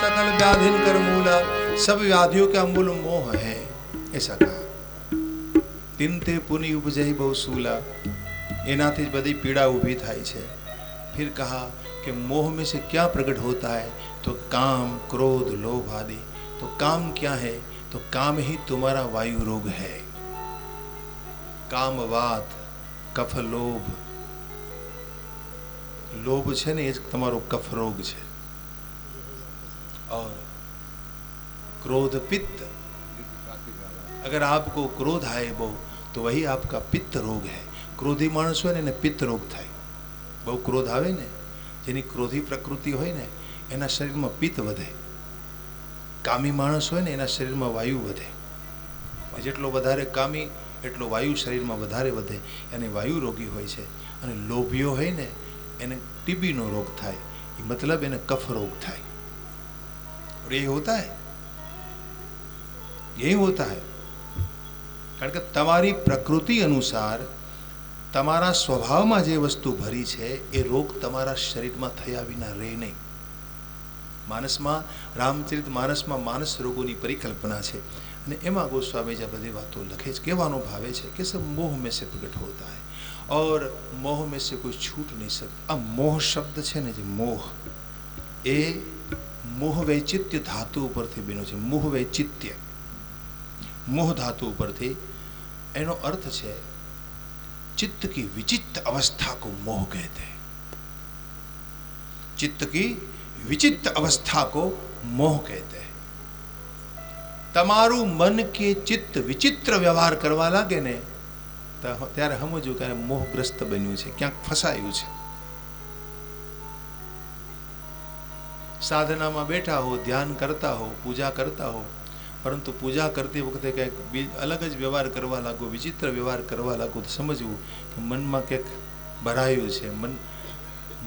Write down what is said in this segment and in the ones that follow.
सकल व्याधिन कर मूला, सब व्याधियों का मूल मोह है, ऐसा कहा। तिनते पुनि उपजई बहुसूला, एनाथी बड़ी पीड़ा उभी थाई छे। फिर कहा कि मोह में से क्या प्रकट होता है, तो काम क्रोध लोभ आदि। तो काम क्या है, तो काम ही तुम्हारा वायु रोग है। काम वात कफ लोभ, लोभ छे ने, तमारो कफ रोग छे। और क्रोध पित्त, अगर आपको क्रोध आए बहु, तो वही आपका पित्त रोग है। क्रोधी माणस होय ने पित्त रोग थाय। बहु क्रोध आवे ने, जेनी क्रोधी प्रकृति होय ने, एना शरीर में पित्त वधे। कामी माणस होय ने, एना शरीर में वायु वधे। जेटलो वधारे कामी एटलो वायु शरीर में वधारे वधे, एने वायु रोगी होय छे। अने लोभियो होय ने, एने टीबी नो रोग थाय, मतलब एने कफ रोग थाय। और यही होता है, यही होता है। कारण के तमारी प्रकृति अनुसार तमारा स्वभाव में जे वस्तु भरी छे, ए रोग तमारा शरीर में थया विना रहे नहीं। मानस में, रामचरित मानस में मानस रोगों की परिकल्पना है। અને એમાં ગોસ્વામી જે બધી વાતો લખે છે, કહેવાનો ભાવે છે કે सब मोह में से प्रकट होता है और मोह में से कोई छूट नहीं सकता। अब मोह शब्द है ने, मोह ए मोह वैचित्य धातु उपरथी बन्यो छे। मोह वैचित्य, मोह धातु उपरथी एनो अर्थ है चित्त की विचित्र अवस्था को मोह कहते हैं। चित्त की विचित्र अवस्था को मोह कहते हैं। तमारू मन के चित्त विचित्र व्यवहार करवा लागे ने, त्यारे समझो कि मोहग्रस्त बन्यु छे, क्यांक फसायु छे। साधना में बैठा हो, ध्यान करता हो, पूजा करता हो, परंतु पूजा करते वखते कई अलग ज व्यवहार करवा लागो, विचित्र व्यवहार करवा लागो, तो समझवू कि मन में कंईक भरायु छे, मन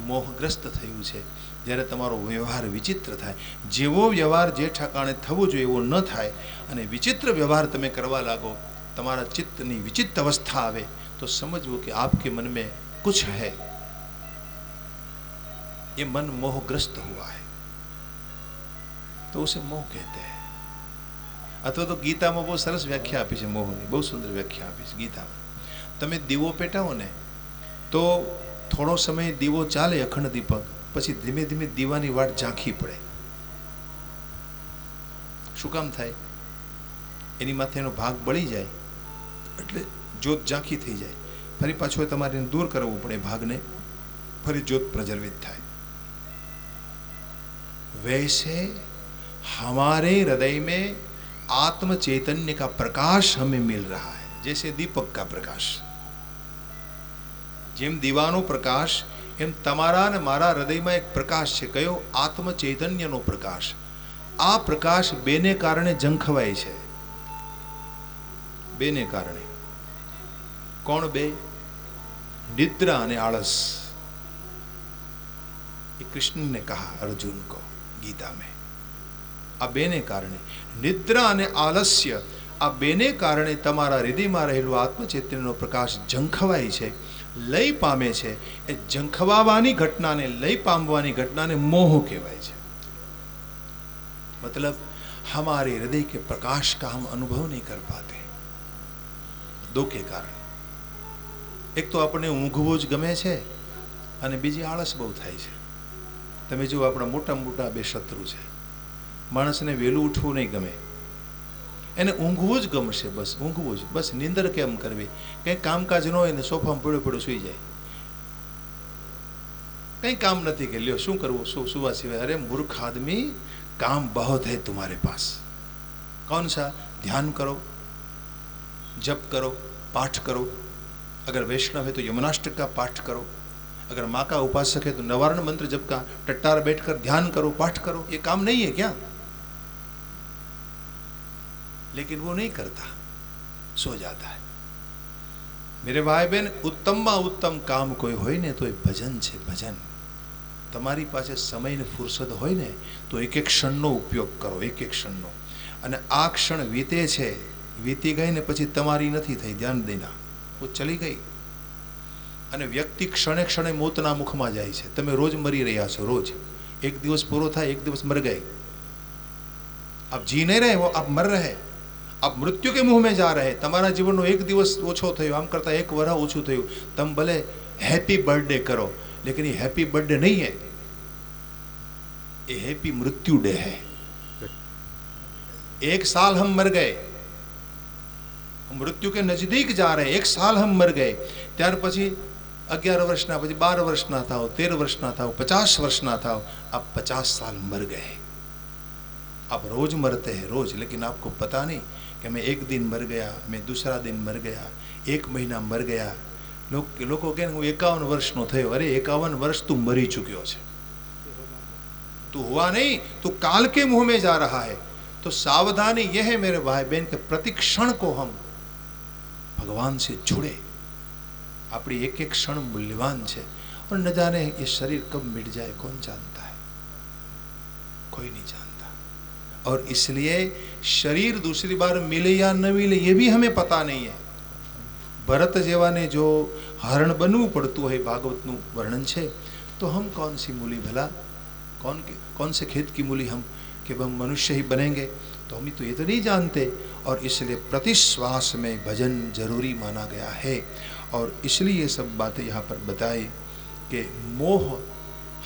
मोहग्रस्त थयुं छे। જ્યારે તમારો વ્યવહાર વિચિત્ર થાય, જેવો વ્યવહાર જે ઠેકાણે થવો જોઈએ એવો ન થાય અને વિચિત્ર વ્યવહાર તમે કરવા લાગો, તમારા ચિત્તની વિચિત્ર અવસ્થા આવે, તો સમજવું કે आपके मन में कुछ है, ये मन मोहग्रस्त हुआ है, तो उसे मोह कहते हैं। अथवा तो गीता में बहुत सरस व्याख्या आपी है मोहनी, बहुत सुंदर व्याख्या आपी है गीता में। તમે દીવો પેટાવો ને, તો થોડો સમય દીવો ચાલે અખંડ દીપક, પછી ધીમે ધીમે દીવાની વાટ ઝાંખી પડે। શું કામ થાય? એની માથે એનો ભાગ બળી જાય એટલે જ્યોત ઝાંખી થઈ જાય, ફરી પાછો તમારે દૂર કરવું પડે ભાગને, ફરી જ્યોત પ્રજ્વલિત થાય। वैसे हमारे हृदय में आत्म चैतन्य का प्रकाश हमें मिल रहा है, जैसे दीपक का प्रकाश। जेम दीवानो प्रकाश, एम तमारा ने मारा हृदय में एक प्रकाश है, कयो आत्म चैतन्य नो प्रकाश। आ प्रकाश बेने कारणे झंखवाय छे, बेने कारणे। कोण बे? निद्रा अने आळस। ये कृष्ण ने कहा अर्जुन को गीता में। आ बेने कारणे निद्रा अने आलस्य, आ बेने कारणे तमारा हृदय में रहेलो आत्म चैतन्य नो प्रकाश झंखवाय छे, लय पामे छे। ए झंखवावानी घटना ने, लय पामवानी घटना ने मोह कहेवाय छे। मतलब हमारे हृदय के प्रकाश का हम अनुभव नहीं कर पाते, दो के कारण। एक तो अपने ऊँघवू ज गमे छे अने बीजी आळस बहु थाय छे। तमे जो आपणा मोटा मोटा बे शत्रु छे। माणसने वेलू उठવું नहीं गमे, એને ઊંઘવું જ ગમશે, બસ ઊંઘવું જ, બસ નીંદર કેમ કરવી, કંઈ કામકાજ ન હોય ને સોફામાં પડ્યો પડ્યો સૂઈ જાય, કંઈ કામ નથી કે લ્યો શું કરવું, સુવા સિવાય। અરે મૂર્ખ આદમી, काम बहुत है तुम्हारे पास। कौन सा? ध्यान करो, जप करो, पाठ करो। अगर वैष्णव है तो यमुनाष्टक का पाठ करो, अगर माँ का उपासक है तो नवारण मंत्र जप का टट्टार बैठकर ध्यान करो, पाठ करो। ये काम नहीं है क्या? लेकिन वो नहीं करता, सो जाता है। मेरे भाई बहन, उत्तम उत्तम काम कोई होय ने तो भजन छे, भजन। તમારી પાસે સમય ને ફુરસદ હોય ને તો એક એક ક્ષણનો ઉપયોગ કરો, એક એક ક્ષણનો। અને આ ક્ષણ વીતે છે, વીતી ગઈ ને પછી તમારી નથી થઈ, ધ્યાન દેના, वो ચલી ગઈ। અને વ્યક્તિ ક્ષણે ક્ષણે મોતના મુખમાં જાય છે। તમે રોજ મરી રહ્યા છો, રોજ। એક દિવસ પૂરો થાય, એક દિવસ મર ગઈ, आप जी नहीं रहे, वो आप मर रहे, आप मृत्यु के मुंह में जा रहे। તમારા જીવનનો એક દિવસ ઓછો થયો, આમ કરતાં એક વર્ષ ઓછું થયું, તમે ભલે હેપી બર્થડે કરો, लेकिन ये हैप्पी बर्थडे नहीं है, ये हैप्पी मृत्यु डे है। एक साल हम मर गए, हम मृत्यु के नजदीक जा रहे, एक साल हम मर गए, ત્યાર પછી 11 વર્ષના, પછી 12 વર્ષના થાઓ, 13 વર્ષના થાઓ, 50 વર્ષના થાઓ, आप 50 साल मर गए। आप रोज मरते हैं, रोज, लेकिन आपको पता नहीं कि मैं एक दिन मर गया, मैं दूसरा दिन मर गया, एक महीना मर गया। લોકો કહે હું 51 વર્ષનો થયો, अरे 51 वर्ष तू मरी चुक्यो છે, तू हुआ नहीं, तू काल के मुंह में जा रहा है। तो सावधानी यह है मेरे भाई बहन के प्रति क्षण को हम भगवान से जुड़े, अपनी एक एक क्षण मूल्यवान है, और न जाने ये शरीर कब मिट जाए कौन जानता है, कोई नहीं जानता। और इसलिए शरीर दूसरी बार मिले या न मिले ये भी हमें पता नहीं है। भरत जेवाने जो हरण बनવું પડતું है, भागवतનું वर्णन है, तो हम कौन सी मूली भला, कौन से खेत की मूली हम कि हम मनुष्य ही बनेंगे, तो हम तो ये तो नहीं जानते। और इसलिए प्रति श्वास में भजन जरूरी माना गया है। और इसलिए ये सब बातें यहाँ पर बताई कि मोह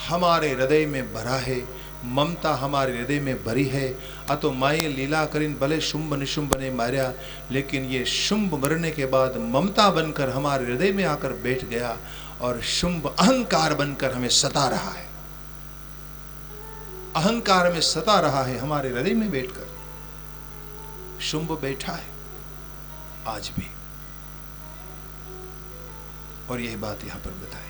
हमारे हृदय में भरा है, ममता हमारे हृदय में भरी है। आ तो माए लीला करीन भले शुंभ निशुंभ ने मार्या, लेकिन ये शुंभ मरने के बाद ममता बनकर हमारे हृदय में आकर बैठ गया, और शुंभ अहंकार बनकर हमें सता रहा है, अहंकार में सता रहा है हमारे हृदय में बैठकर। शुंभ बैठा है आज भी, और यह बात यहां पर बताई।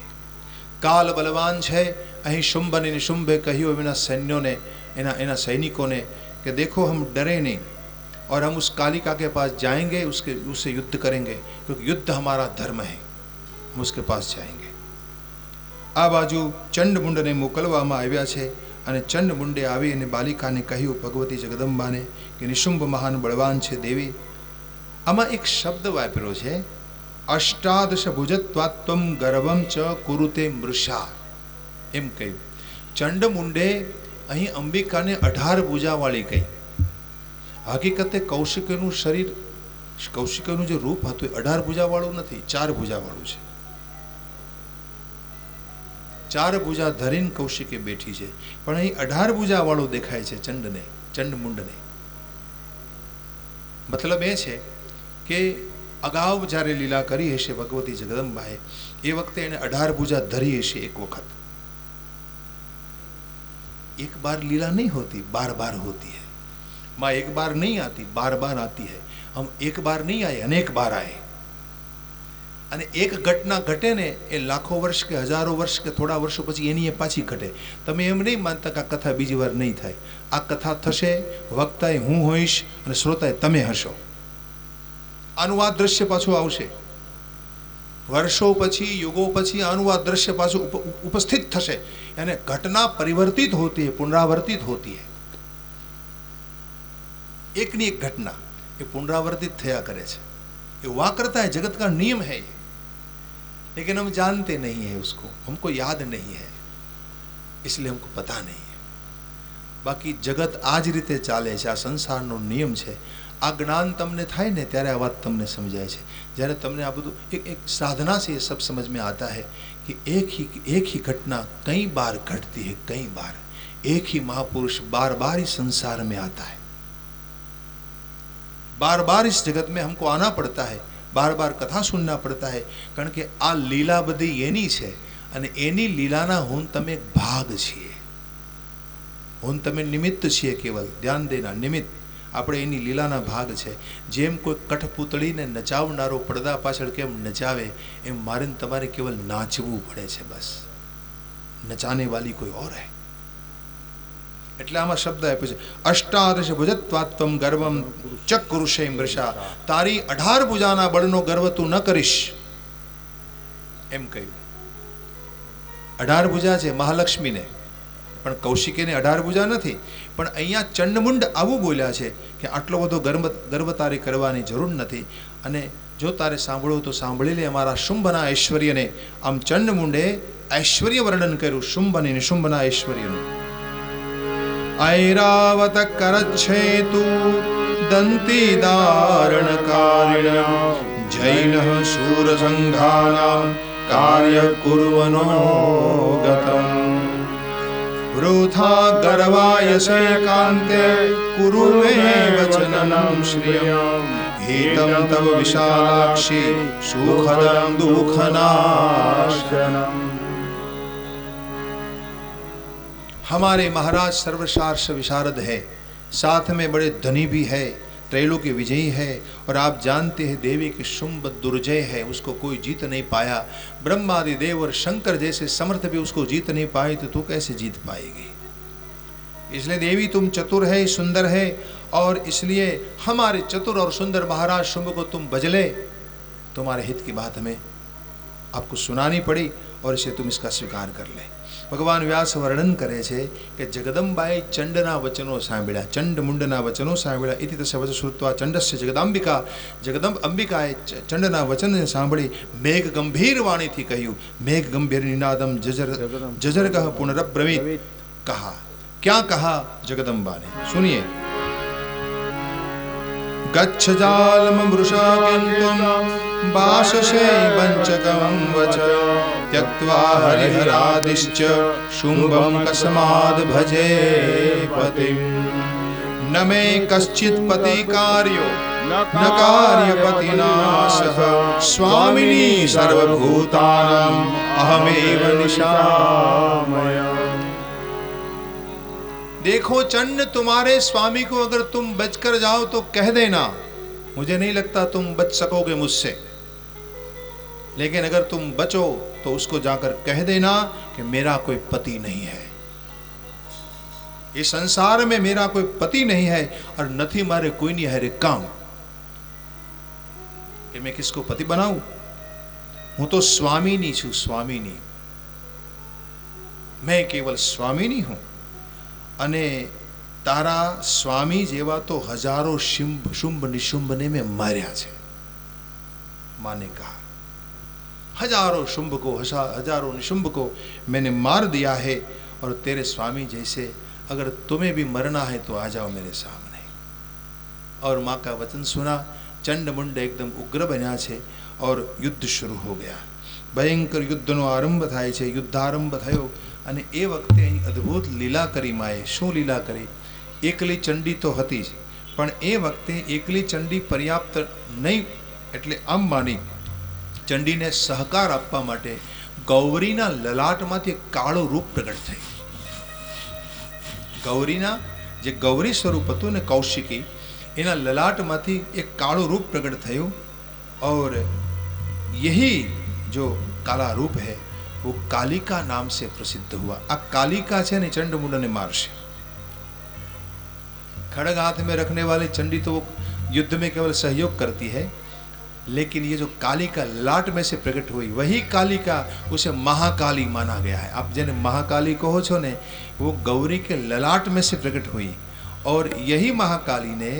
काल बलवान है, अहीं शुंभ ने निशुंभे कहियो एना सैन्यों ने, एना सैनिकों ने कि देखो हम डरे नहीं, और हम उस कालिका के पास जाएंगे, उससे युद्ध करेंगे, क्योंकि युद्ध हमारा धर्म है, हम उसके पास जाएंगे। आ बाजू चंडमुंड ने मोकलवामां आव्या छे, અને ચંડમુંડે આવી અને બાલિકાને કહ્યું, ભગવતી જગદંબાને, કે નિશુંભ મહાન બળવાન છે દેવી। આમાં એક શબ્દ વાપર્યો છે, અષ્ટાદશ ભુજત્વાત્વમ ગર્વમ ચ કુરુતે મૃષા, એમ કહ્યું। ચંડમુંડે અહીં અંબિકાને 18 ભુજાવાળી કહી। હકીકતે કૌશિકનું શરીર, કૌશિકનું જે રૂપ હતું એ 18 ભુજાવાળું નથી, 4 ભુજાવાળું છે। 4 ભુજા ધરીને કૌશિકે બેઠી છે, પણ અહીં 18 ભુજા વાળો દેખાય છે ચંડને, ચંડમુંડને। મતલબ એ છે કે અગાઉ જ્યારે લીલા કરી હશે ભગવતી જગદંબાએ, એ વખતે એને 18 ભુજા ધરી હશે એક વખત। एक बार लीला नहीं होती, बार बार होती है। माँ एक बार नहीं आती, बार बार आती है। हम एक बार नहीं आए, अनेक बार आए। અને એક ઘટના ઘટે ને એ લાખો વર્ષ કે હજારો વર્ષ કે થોડા વર્ષો પછી એની એ પાછી ઘટે। તમે એમ નહીં માનતા કે આ કથા બીજી વાર નહીં થાય। આ કથા થશે, વક્તાએ હું હોઈશ અને શ્રોતાએ તમે હશો। આનું આ દ્રશ્ય પાછું આવશે, વર્ષો પછી, યુગો પછી આનું આ દ્રશ્ય પાછું ઉપસ્થિત થશે। અને ઘટના પરિવર્તિત હોતી है, पुनरावर्तित होती है। એકની એક ઘટના એ પુનરાवर्तित થયા કરે છે। ये हुआ करता है, जगत का नियम है ये, लेकिन हम जानते नहीं है उसको, हमको याद नहीं है, इसलिए हमको पता नहीं है। बाकी जगत आज रीते चाले છે, આ સંસારનો નિયમ છે। આ જ્ઞાન તમને થાય ને ત્યારે આ વાત તમને સમજાય છે। જ્યારે તમને આ બધું એક साधना से ये सब समझ में आता है कि एक ही घटना कई बार घटती है, कई बार। एक ही महापुरुष बार बार इस संसार में आता है, बार बार इस जगत में हमको आना पड़ता है, बार बार कथा सुनना पड़ता है। कारण के आ लीला बधी एनी छे अने एनी लीलाना हुन तमे एक भाग छीए, हुन तमे निमित्त छीए, केवल ध्यान देना निमित्त। આપણે એની લીલાના ભાગ છે। જેમ કોઈ કઠપૂતળીને નચાવનારો પડદા પાછળ કેમ નચાવે, એમ મારે તમારે કેવલ નાચવું પડે છે, બસ। નચાને વાલી કોઈ ઓર હૈ। એટલે આમાં શબ્દ આપ્યો છે, અષ્ટાદશ ભુજત્વાત્વમ ગર્વમ ચક્રુષે મૃષા। તારી 18 ભુજાના બળનો ગર્વ તું ન કરીશ, એમ કહ્યું। 18 ભુજા છે મહાલક્ષ્મીને, પણ કૌશિકેને 18 ભુજા નથી। પણ અહીંયા ચંડમુંડ આવું બોલ્યા છે કે આટલો બધો ગર્વ તારે કરવાની જરૂર નથી, અને જો તારે સાંભળવું તો સાંભળી લે અમારા શુંભના ઐશ્વર્યને। આમ ચંડમુંડે ઐશ્વર્ય વર્ણન કર્યું, શુંભ અને નિશુંભના ઐશ્વર્યનું। ऐरावत करच्छेतु दन्ति दारणकारिणः जैनः शूरसङ्घानां कार्यकुर्वनो गतम् वृथा गर्वायसे कान्ते कुरु मे वचनं श्रियं हितं तव विशालाक्षि सुखदं दुःखनाशनम्। हमारे महाराज सर्वशास्त्र विशारद है, साथ में बड़े धनी भी है, त्रैलोक्य विजयी है, और आप जानते हैं देवी की शुंभ दुर्जय है, उसको कोई जीत नहीं पाया। ब्रह्मादि देव और शंकर जैसे समर्थ भी उसको जीत नहीं पाए, तो तू कैसे जीत पाएगी? इसलिए देवी तुम चतुर है, सुंदर है, और इसलिए हमारे चतुर और सुंदर महाराज शुंभ को तुम बजले, तुम्हारे हित की बात हमें आपको सुनानी पड़ी, और इसे तुम इसका स्वीकार कर ले। भगवान व्यास वर्णन करे छे कि जगदंबाए चंडना वचनो सांभळ्या, चंड मुंडना वचनो सांभळ्या इति तस्य वच श्रुत्वा चंडस्य जगदांबिका, जगदंब अंबिकाए चंडना वचन सांभળી मेघ गंभीर वाणी थी કહ્યું, मेघ गंभीर निनादम जजर जजरगह पुनरब्रवीत। कहा, क्या कहा जगदंबा ने, सुनिए। गच्छ जालममृषा किन्तुं वाससे वञ्चकं वच त्यक्त्वा हरिहरादिश्च शुम्भं कस्माद् भजे पतिं। न मे कश्चित् पतिकार्यो न कार्यपतिना सह स्वामिनी सर्वभूतानां अहमेव निशामय। देखो चंड, तुम्हारे स्वामी को अगर तुम बचकर जाओ तो कह देना, मुझे नहीं लगता तुम बच सकोगे मुझसे, लेकिन अगर तुम बचो तो उसको जाकर कह देना कि मेरा कोई पति नहीं है, इस संसार में मेरा कोई पति नहीं है, और नथी मारे कोई नहीं है रे काम कि मैं किसको पति बनाऊं। हूं तो स्वामिनी छू, स्वामिनी, मैं केवल स्वामिनी हूं, અને તારા સ્વામી જેવા તો હજારો શુંભ નિશુંભને મેં માર્યા છે। माने कहा, हजारों शुंभ को हजारों निशुंभ को मैंने मार दिया है, और तेरे स्वामी जैसे अगर तुम्हें भी मरना है तो आ जाओ मेरे सामने। और माँ का वचन सुना, चंड मुंड एकदम उग्र बन्या छे, और युद्ध शुरू हो गया। भयंकर युद्धનો આરંભ થાય છે, યુદ્ધારંભ થયો, અને એ વખતે અહીં અદ્ભુત લીલા કરી માએ। શું લીલા કરી? એકલી ચંડી તો હતી જ, પણ એ વખતે એકલી ચંડી પર્યાપ્ત નહીં, એટલે આમ માની ચંડીને સહકાર આપવા માટે ગૌરીના લલાટમાંથી એક કાળું રૂપ પ્રગટ થઈ। ગૌરીના જે ગૌરી સ્વરૂપ હતું ને કૌશિકી, એના લલાટમાંથી એક કાળું रूप प्रकट થયું, और यही जो काला रूप है वो कालिका नाम से प्रसिद्ध हुआ। आ कालिका छे ने चंड मुंड ने मारशे। खड़ग हाथ में रखने वाली चंडी तो वो युद्ध में केवल सहयोग करती है, लेकिन ये जो कालिका लाट में से प्रकट हुई, वही कालिका उसे महाकाली माना गया है। आप जिन्हें महाकाली कहो छो ने, वो गौरी के ललाट में से प्रकट हुई, और यही महाकाली ने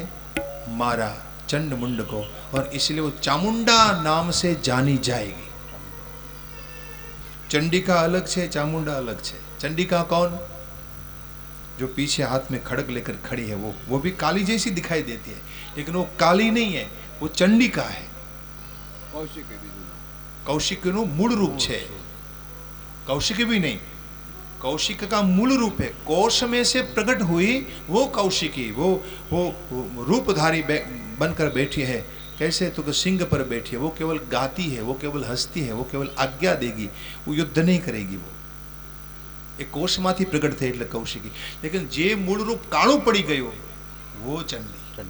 मारा चंड मुंड को, और इसलिए वो चामुंडा नाम से जानी जाएगी। चंडिका अलग है, चामुंडा अलग है। चंडिका कौन? जो पीछे हाथ में खड़ग लेकर खड़ी है, वो भी काली जैसी दिखाई देती है, लेकिन वो काली नहीं है, वो चंडिका है। कौशिक नो मूल रूप है, कौशिक भी नहीं, कौशिक का मूल रूप है। कोश में से प्रकट हुई वो कौशिकी, वो रूपधारी बनकर बैठी है। कैसे? तो सिंह पर बैठी है, वो केवल गाती है, वो केवल हंसती है, वो केवल आज्ञा देगी, वो युद्ध नहीं करेगी। वो एक कोश माथी प्रकट थे એટલે કૌશિકી, लेकिन जे मूल रूप काळू पड़ी गयो वो चंडी,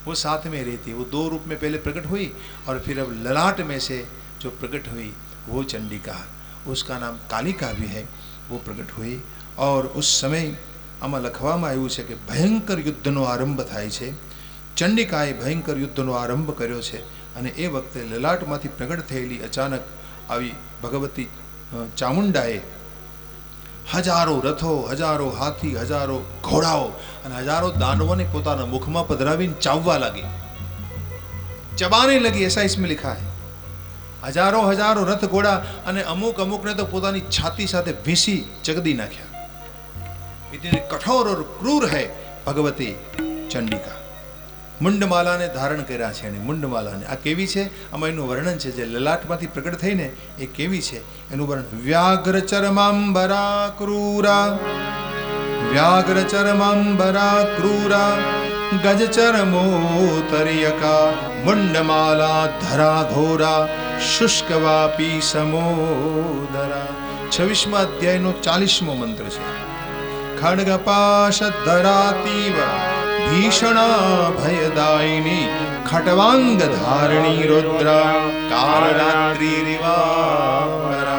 वो साथ में रहती है। वो दो रूप में पहले प्रकट हुई, और फिर अब ललाट में से जो प्रकट हुई वो चंडिका, उसका नाम कालिका भी है, वो प्रकट हुई। और उस समय आमा लखवामां આવ્યું છે કે ભયંકર યુદ્ધનો આરંભ થાય છે। ચંડિકાએ ભયંકર યુદ્ધનો આરંભ કર્યો છે, અને એ વખતે લલાટમાંથી પ્રગટ થયેલી અચાનક આવી ભગવતી ચામુંડાએ હજારો રથો, હજારો હાથી, હજારો ઘોડાઓ અને હજારો દાનવોને પોતાના મુખમાં પધરાવીને ચાવવા લાગી, ચબાને લગી, ऐसा इसमें लिखा है। હજારો હજારો રથ ઘોડા, અને અમુક અમુકને તો પોતાની છાતી સાથે ભીસી ચગદી નાખ્યા। इतनी कठोर और क्रूर है भगवती चंडिका। मुंडमालाने धारण કર્યા છે એને મુંડમાલાને આ કેવી છે આમાં એનું વર્ણન છે જે લલાટમાંથી પ્રગટ થઈને એ કેવી છે એનું વર્ણન વ્યાઘ્ર ચરમાંબરા ક્રૂરા વ્યાઘ્ર ચરમાંબરા ક્રૂરા ગજ ચરમોતરિયકા મુંડમાલા ધરા ઘોરા શુષ્કવાપી સમોદરા 26મા અધ્યાયનો 40મો મંત્ર છે ખડગપાશ ધરાતીવ भीषणा भयदायिनी खटवांग धारिणी रुद्रा कालरात्रि रिवावरा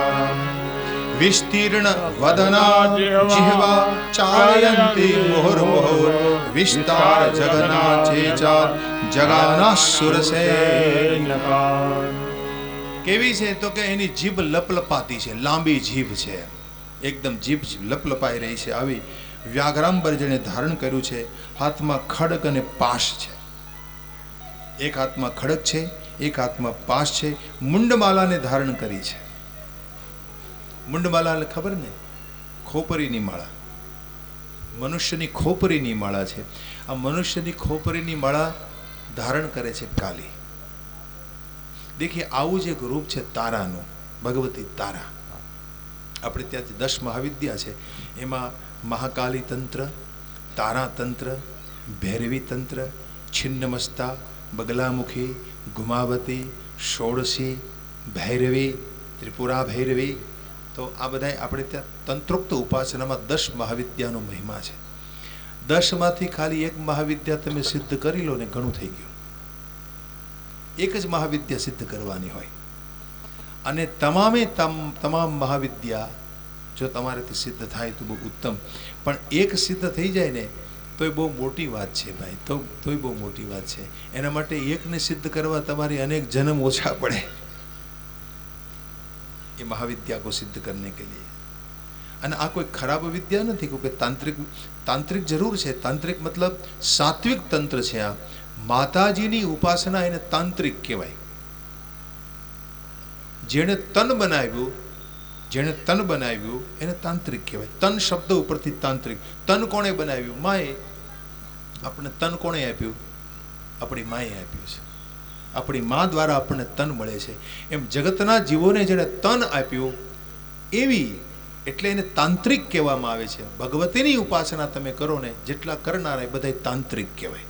विस्तीर्ण वदना जिह्वा चालयन्ति मुहुर्मुहुर् विस्तार जगना चेचा जगानासुर सेनका। केवी છે તો કે એની જીભ લપલપાતી છે, લાંબી જીભ છે, એકદમ જીભ લપલપાઈ રહી છે। આવી વ્યાઘ્રાંબર જેને ધારણ કર્યું છે, હાથમાં ખડક અને પાશ છે, એક હાથમાં ખડક છે, એક હાથમાં પાશ છે, મુંડમાલાને ધારણ કરી છે। મુંડમાલા ખબર ને ખોપરીની માળા, મનુષ્યની ખોપરીની માળા છે। આ મનુષ્યની ખોપરીની માળા ધારણ કરે છે કાલી। દેખીએ આવું જ એક રૂપ છે તારાનું, ભગવતી તારા। આપણે ત્યાં 10 મહાવિદ્યા છે, એમાં महाकाली तंत्र, तारा तंत्र, भैरवी तंत्र, छिन्नमस्ता, बगलामुखी, घुमावती, षोडशी, भैरवी, त्रिपुरा भैरवी। तो आ बधाय आपणे त्यां तंत्रोक्त उपासनामां 10 महाविद्यानो महिमा छे। 10 मांथी खाली एक महाविद्या तमे सिद्ध करी लो ने घणुं थई गयुं। एक ज महाविद्या सिद्ध करवानी होय अने तमामे तमाम महाविद्या जो तमाराथी सिद्ध थाय तो बहु उत्तम, पण एक सिद्ध थई जाय ने तो बहु मोटी वात छे भाई। तो बहु मोटी वात छे। एना माटे एक ने सिद्ध करवा तमारी अनेक जन्म ओछा पड़े ये महाविद्या को सिद्ध करने के लिए। अने आ कोई खराब विद्या नहीं, क्योंकि तांत्रिक जरूर है। तांत्रिक मतलब सात्विक तंत्र है। आ माताजीनी उपासना एने तांत्रिक कहेवाय। जेने तन बनाव्युं, जेने तन बनाव्युं एने तांत्रिक कहेवाय। तन शब्द उपरथी तांत्रिक। तन कोणे बनाव्युं? माए। आपणे तन कोणे आप्युं? अपनी माए आप्युं छे। अपनी मां द्वारा आपणे तन मळे छे। एम जगतना जीवोने जेने तन आप्युं एवी એટલે એને તાંત્રિક કહેવામાં આવે છે। ભગવતીની ઉપાસના તમે કરો ને જેટલા કરનારા એ બધા તાંત્રિક કહેવાય।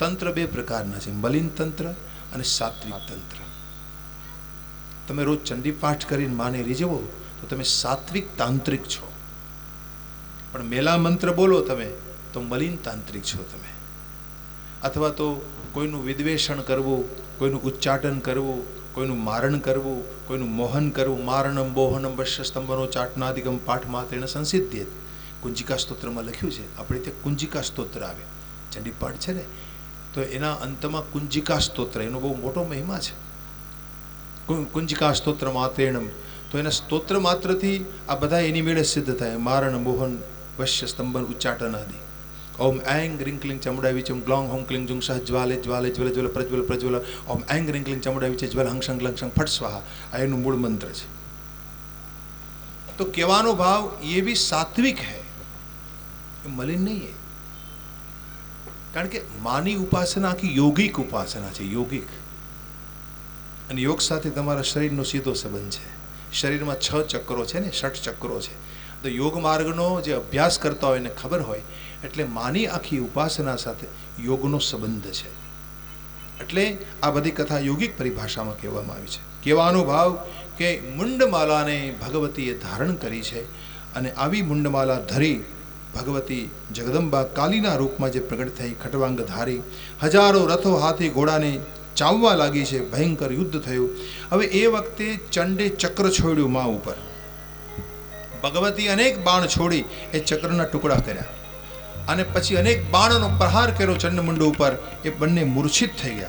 તંત્ર બે પ્રકારના છે, મલિન તંત્ર અને સાત્વિક તંત્ર। તમે રોજ ચંડી પાઠ કરીને માને રીઝવો તો તમે સાત્વિક તાંત્રિક છો, પણ મેલા મંત્ર બોલો તમે તો મલિન તાંત્રિક છો તમે। અથવા તો કોઈનું વિદ્વેષણ કરવું, કોઈનું ઉચ્ચાટન કરવું, કોઈનું મારણ કરવું, કોઈનું મોહન કરવું। મારણમ બોહનમ વશ્ય સ્તંભનો ચાટનાદિકમ પાઠ માત્રેણ સંસિદ્ધ્યેત। કુંજિકા સ્તોત્રમાં લખ્યું છે। આપણે ત્યાં કુંજિકા સ્તોત્ર આવે, ચંડી પાઠ છે ને, તો એના અંતમાં કુંજિકા સ્તોત્ર, એનો બહુ મોટો મહિમા છે। કુંજિકા સ્તોત્ર માત્રેણમ, તો એના સ્તોત્ર માત્રથી આ બધા એની મેળે સિદ્ધ થાય। મારણ મોહન વશ્ય સ્તંભન ઉચ્ચાટન આદિ। ओम ऐंग रिंग क्लिंग चमुड़ा विचम ग्लोंग होम क्लिंग जुंग सह ज्वाले ज्वाले ज्वल ज्वल प्रज्वल प्रज्वल ओम ऐंग रिंग क्लिंग चमुड़ा विचे ज्वल हंग संग लंग संग फट स्वाहा। आ एनु मूल मंत्र छे। तो कहेवानो भाव ये भी सात्विक है, ये मलिन नहीं है। कारण के मानी उपासना की योगिक उपासना है, योगिक। अने योग साथे तमारा शरीरनो सीधो संबंध है। शरीरमां 6 चक्रो छे ने, 6 चक्रो छे। तो योग मार्गनो जे अभ्यास करता होय ने खबर होय એટલે માની આખી ઉપાસના સાથે યોગનો સંબંધ છે। એટલે આ બધી કથા યોગિક પરિભાષામાં કહેવામાં આવી છે। કહેવાનો ભાવ કે મુંડમાલાને ભગવતીએ ધારણ કરી છે અને આવી મુંડમાલા ધરી ભગવતી જગદંબા કાલીના રૂપમાં જે પ્રગટ થઈ, ખટવાંગ ધારી હજારો રથો હાથી ઘોડાને ચાવવા લાગી છે। ભયંકર યુદ્ધ થયું। હવે એ વખતે ચંડે ચક્ર છોડ્યું મા ઉપર। ભગવતી અનેક બાણ છોડી એ ચક્રના ટુકડા કર્યા અને પછી અનેક બાણનો પ્રહાર કર્યો ચંડમુંડ ઉપર। એ બંને મૂર્છિત થઈ ગયા।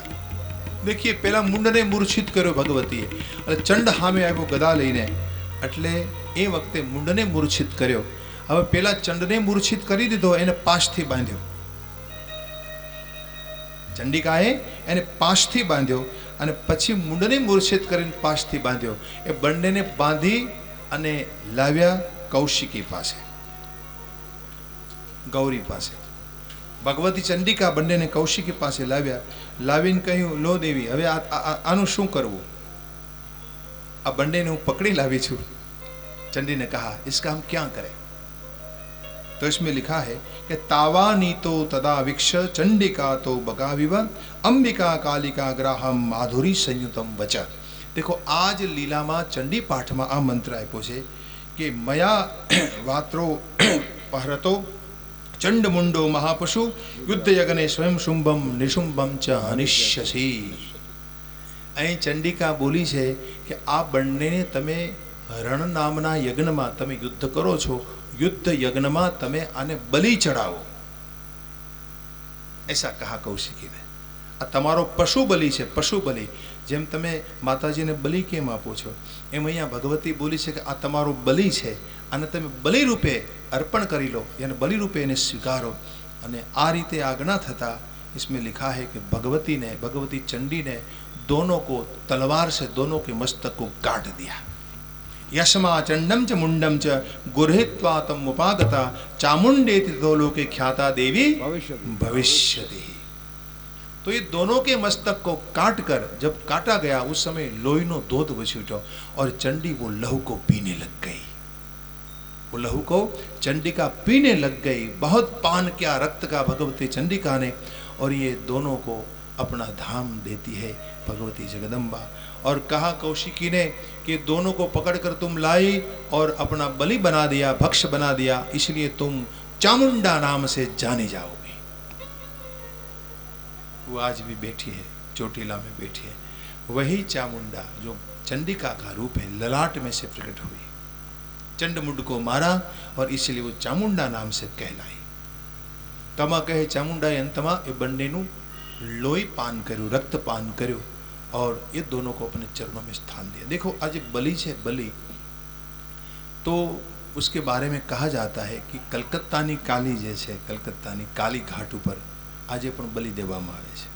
देखिए पहला मुंडने मूर्छित कर्यो भगवतीए અને ચંડ સામે આવ્યો ગદા લઈને, એટલે એ વખતે મુંડને મૂર્છિત કર્યો। હવે પેલા ચંડને મૂર્છિત કરી દીધો, એને પાશથી બાંધ્યો। ચંડિકાએ એને પાશથી બાંધ્યો અને પછી મુંડને મૂર્છિત કરીને પાશથી બાંધ્યો। એ બંનેને બાંધી અને લાવ્યા કૌશિકી પાસે। ગૌરી પાસે. ભગવતી ચંડિકા બંનેને કૌશિકી પાસે લાવ્યા. લાવીને કહ્યું, લો દેવી, હવે આનું શું કરવું? આ બંનેને હું પકડી લાવી છું. चंडी ने कहा, इसका हम क्या करें? तो इसमें लिखा है कि तावानीतो तदा विक्ष चंडिका तो बगाविव अंबिका कालिका ग्राहम माधुरी संयुतम वच. देखो, आज लीला में चंडी पाठ में आ मंत्र आप्यो छे कि मया वात्रो पहरतो चंड मुंडो महापशु युद्ध यज्ञे स्वयं शुंभम निशुंभम च हनिष्यसि. અહીં ચંડિકા બોલી છે કે આ બંનેને તમે રણ નામના યજ્ઞમાં તમે યુદ્ધ કરો છો, युद्ध यज्ञ में तमे आने बलि चढ़ावो, ऐसा कहा कौशिकी ने. आ तमारो पशु बलि है, पशु बलि. जेम तमे माताजी ने बलि केम आपो छो, एम अहींया भगवती बोली है कि आ तमारो बलि है, आने तमे बलि रूपे अर्पण करी लो, यानी बलि रूपे एने स्वीकारो. अने आ रीते आज्ञा थता इसमें लिखा है कि भगवती चंडी ने दोनों को तलवार से दोनों के मस्तक को काट दिया. यशमा चंडम च मुंडम च गुरहित्वा तम उपागता चामुंडेति तो लोके ख्याता देवी भविष्यति. तो ये दोनों के मस्तक को काट कर जब काटा गया, उस समय लोहीनो धोध बची उठो और चंडी वो लहू को पीने लग गई. वो लहू को चंडिका पीने लग गई. बहुत पान किया रक्त का भगवती चंडिका ने, और ये दोनों को अपना धाम देती है भगवती जगदम्बा. और कहा कौशिकी ने कि दोनों को पकड़कर तुम लाई और अपना बलि बना दिया, भक्ष बना दिया, इसलिए तुम चामुंडा नाम से जाने जाओगे. वो आज भी बैठी है, चोटीला में बैठी है, वही चामुंडा जो चंडिका का रूप है, ललाट में से प्रकट हुई. चंडमुंड को मारा और इसलिए वो चामुंडा नाम से कहलाई. तमा कहे चामुंडाए अंतमा ए बंडेनु लोही पान कर्યું, रक्त पान કર્યું और ये दोनों को अपने चरणों में स्थान दिया. देखो, आज बलि है, बलि तो उसके बारे में कहा जाता है कि कलकत्तानी काली जे छे, कलकत्तानी काली घाट पर आज पण बलि देवामां आवे छे.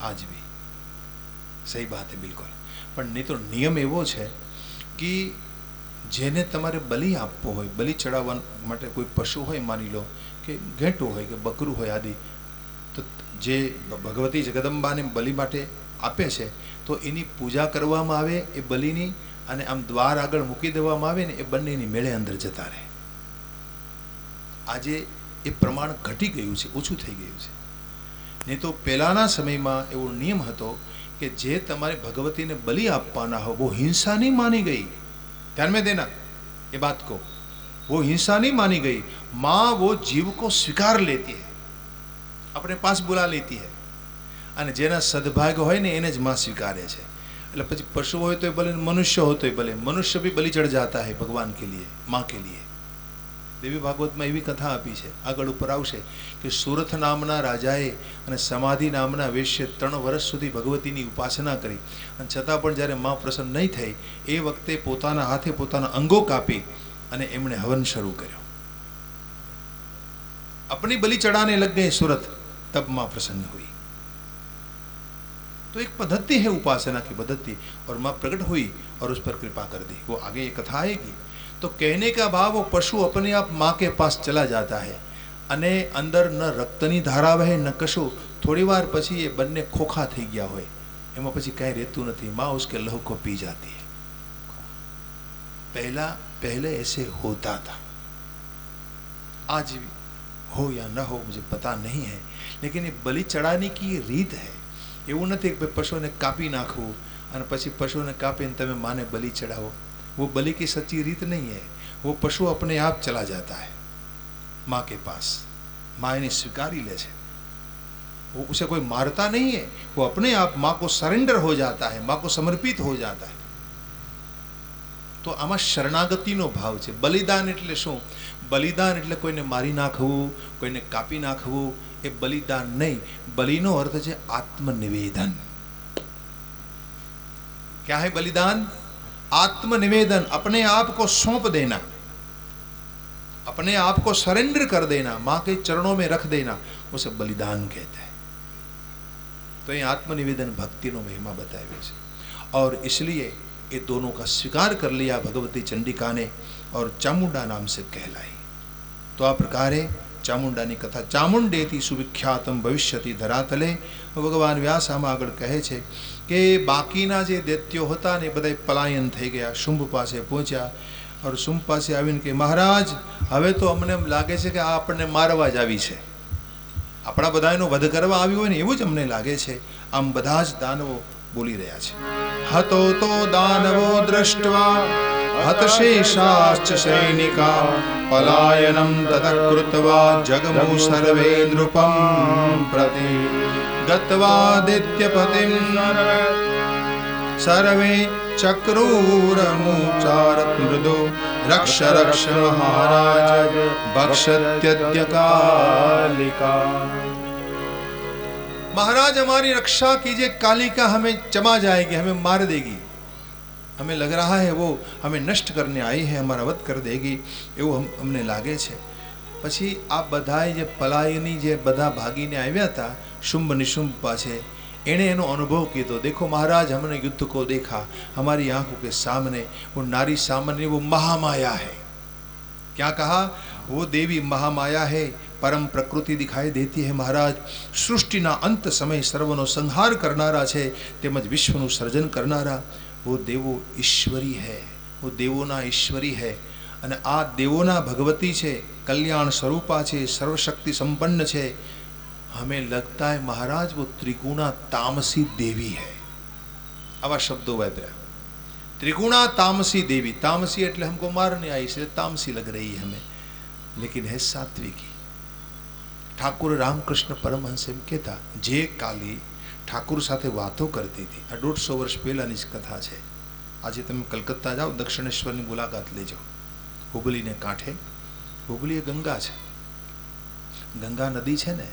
आज भी सही बात है बिल्कुल. पण नहीं तो नियम एवो छे कि जेने तमारे बलि आपवो होय, बलि चढ़ाववा माटे कोई पशु होय, मानी लो कि घेटुं होय कि बकरू होय आदि, तो जे भगवती जगदम्बा ने बलि माटे आपे छे तो एनी पूजा करवामां आवे, ए बलिनी अने आम द्वार आगळ मूकी देवामां आवे ने ए बंनेनी मेळे अंदर जता रहे. आजे ए प्रमाण घटी गयुं छे, ओछुं थई गयुं छे. नहीं तो पहेलाना समयमां एवो नियम हतो कि जे तमारे भगवती ने बलि आपवाना हो वो हिंसा नहीं मानी गई. ध्यान में देना ये बात को, वो हिंसा नहीं मानी गई. माँ वो जीव को स्वीकार लेती है, अपने पास बुला लेती है, અને જેના સદભાગ્ય હોય ને એને જ માં સ્વીકારે છે. એટલે પછી પશુ હોય તો ભલે, મનુષ્ય હોય તો ભલે, મનુષ્ય भी बलि चढ़ जाता है भगवान के लिए, माँ के लिए. देवी भागवत में एवी कथा आपी है, આગળ ઉપર આવશે કે સુરથ નામના રાજાએ અને સમાધિ નામના વેશ્ય 3 વર્ષ સુધી ભગવતીની ઉપાસના કરી, અને છતાં પણ જ્યારે માં પ્રસન્ન નહીં થઈ એ વખતે પોતાના હાથે પોતાના અંગો કાપી અને એમણે હવન શરૂ કર્યો. अपनी बलि चढ़ाने लग गए सूरत, तब माँ प्रसन्न हुई. तो एक पद्धति है उपासना की पद्धति, और माँ प्रकट हुई और उस पर कृपा कर दी. वो आगे ये कथा आएगी. तो कहने का भाव, वो पशु अपने आप माँ के पास चला जाता है अने अंदर न रक्तनी धारा वहे न कशु. थोड़ी वार पछी ये बन्ने खोखा थई गया होय, एमां पछी कांई रहतुं नथी. माँ उसके लहू को पी जाती है. पहले ऐसे होता था, आज भी हो या न हो मुझे पता नहीं है, लेकिन ये बलि चढ़ाने की ये रीत है. એવું નથી કે પશુને કાપી નાખવું અને પછી પશુને કાપીને તમે માને બલિ ચढ़ाવો. वो बलि की सच्ची रीत नहीं है. वो पशु अपने आप चला जाता है माँ के पास, माँ इन्हें स्वीकारी ले छे. वो उसे कोई मारता नहीं है, वो अपने आप माँ को सरेंडर हो जाता है, माँ को समर्पित हो जाता है. तो आमा शरणागतिनो भाव छे. बलिदान एटले शुं? बलिदान एटले कोईने मारी नाखवुं, कोईने कापी नाखवुं, ए बलिदान नहीं. बलिनो अर्थ है आत्मनिवेदन. क्या है बलिदान? आत्मनिवेदन, अपने आप को सौंप देना, अपने आप को सरेंडर कर देना, माँ के चरणों में रख देना, उसे बलिदान कहते हैं. तो ये आत्मनिवेदन भक्ति नो महिमा बताया है. और इसलिए ये दोनों का स्वीकार कर लिया भगवती चंडिका ने और चामुंडा नाम से कहलाई. तो आ प्रकारे ચામુંડાની કથા. ચામુંડેથી સુવિખ્યાતમ ભવિષ્યતિ ધરાતલે. ભગવાન વ્યાસ આમાં આગળ કહે છે કે બાકીના જે દૈત્યો હતા ને એ બધા પલાયન થઈ ગયા, શુંભ પાસે પહોંચ્યા. और શુંભ પાસે આવીને કે મહારાજ હવે તો અમને એમ લાગે છે કે આ આપણને મારવા જ આવી છે, આપણા બધાનો વધ કરવા આવી હોય ને એવું જ અમને લાગે છે. આમ બધા જ દાનવો બોલી રહ્યા છે. હતો તો દાનવો દ્રષ્ટવા હતશેષાશ્ચ સૈનિકા પલાયનમ તતકૃત્વા જગમુ સર્વે નૃપમ પ્રતિ ગત્વાદિત્યપતિમ સર્વે ચક્રૂરમુચારત મૃદો રક્ષ રક્ષ મહારાજ ભક્ષત્યદ્ય કાલિકા. महाराज हमारी रक्षा कीजिए, कालिका हमें चमा जाएगी, हमें मार देगी, हमें लग रहा है वो हमें नष्ट करने आई है, हमारा वध कर देगी એવું અમને લાગે છે. પછી આ બધાએ જે પલાયની જે બધા ભાગીને આવ્યા હતા શુંભ નિશુંભ પાસે, એણે એનો અનુભવ કીધો. देखो महाराज हमने युद्ध को देखा, हमारी आंखों के सामने वो नारी सामने वो महामाया है. क्या कहा? वो देवी महामाया है, परम प्रकृति दिखाई देती है महाराज. सृष्टिना अंत समय सर्वनो संहार करनारा છે, તેમજ વિશ્વનું સર્જન કરનારા वो देवो ईश्वरी है, वो देवोना ईश्वरी है. અને આ દેવોના ભગવતી છે, કલ્યાણ સ્વરૂપા છે, સર્વશક્તિ સંપન્ન છે. हमें लगता है महाराज वो त्रिगुणा तामसी देवी है. आवा शब्दों वापरा, त्रिगुणा तामसी देवी. तामसी એટલે हमको मारने आई, इसलिए तामसी लग रही है हमें, लेकिन है सात्विकी. ઠાકુર રામકૃષ્ણ પરમહંસ એમ કહેતા, જે કાલી ઠાકુર સાથે વાતો કરતી હતી, આ 150 વર્ષ પહેલાની જ કથા છે. આજે તમે કલકત્તા જાઓ, દક્ષિણેશ્વરની મુલાકાત લેજો. હુબલીને કાંઠે, હુબલી એ ગંગા છે, ગંગા નદી છે ને,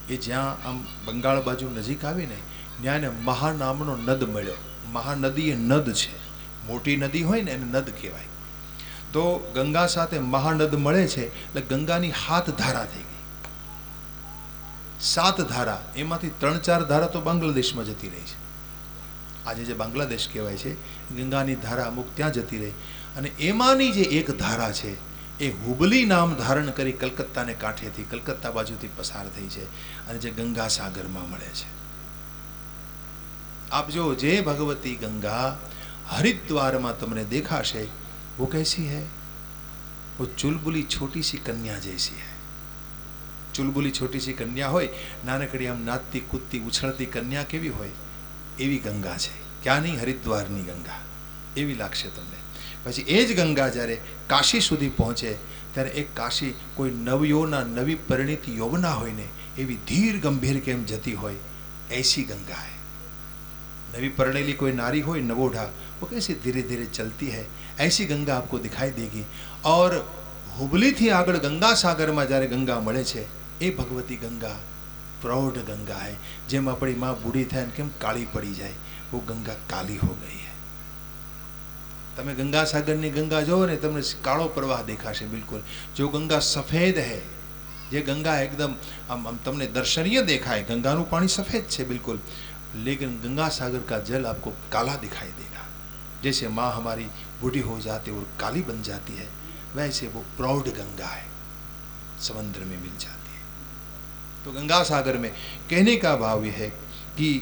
એ જ્યાં આમ બંગાળ બાજુ નજીક આવીને ત્યાં એને મહા નામનો નદ મળ્યો. મહાનદી એ નદ છે, મોટી નદી હોય ને એને નદ કહેવાય. તો ગંગા સાથે મહાનદ મળે છે એટલે ગંગાની 7 ધારા થઈ ગઈ. 7 ધારા, એમાંથી 3-4 ધારા તો બાંગ્લાદેશમાં જતી રહી છે. આજે જે બાંગ્લાદેશ કહેવાય છે, ગંગાની ધારા અમુક ત્યાં જતી રહી. અને એમાંની જે એક ધારા છે એ હુબલી નામ ધારણ કરી કલકત્તાને કાંઠેથી, કલકત્તા બાજુથી પસાર થઈ છે અને જે ગંગા સાગરમાં મળે છે. આપ જો જે ભગવતી ગંગા હરિદ્વારમાં તમને દેખાશે, वो कैसी है? वो चुलबुली छोटी सी कन्या जैसी है. चुलबुली छोटी सी कन्या હોય, નાનકડી આમ નાચતી કૂદતી ઉછળતી કન્યા કેવી હોય એવી ગંગા છે. ક્યાંની? હરિદ્વારની ગંગા એવી લાગશે તમને. પછી એ જ ગંગા જ્યારે કાશી સુધી પહોંચે ત્યારે એક કાશી કોઈ નવયોના નવી પરિણીત યૌવના હોય ને એવી ધીર ગંભીર કેમ જતી હોય, ऐसी गंगा है. नवी परिणेली कोई नारी हो नवोढ़ा, वो कैसे धीरे धीरे चलती है, ऐसी गंगा आपको दिखाई देगी. और हुबली थी आगळ गंगा सागर में જ્યારે गंगा મળે છે એ ભગવતી ગંગા પ્રૌઢ ગંગા है. જેમ આપણી માં બૂઢી થાય ને કેમ કાળી પડી જાય, वो गंगा काली हो गई है. તમે ગંગા સાગરની ગંગા જોવો ને તમને કાળો પ્રવાહ દેખાશે બિલકુલ. જો ગંગા સફેદ है, જે ગંગા એકદમ આમ તમને દર્શनीय દેખાય, ગંગાનું પાણી સફેદ છે બિલकुल, लेकिन गंगा सागर का जल आपको काला दिखाई देगा. जैसे माँ हमारी बूढ़ी हो जाती है और काली बन जाती है, वैसे वो प्रौढ़ गंगा है, समंदर में मिल जाती है. तो गंगा सागर में कहने का भाव यह है कि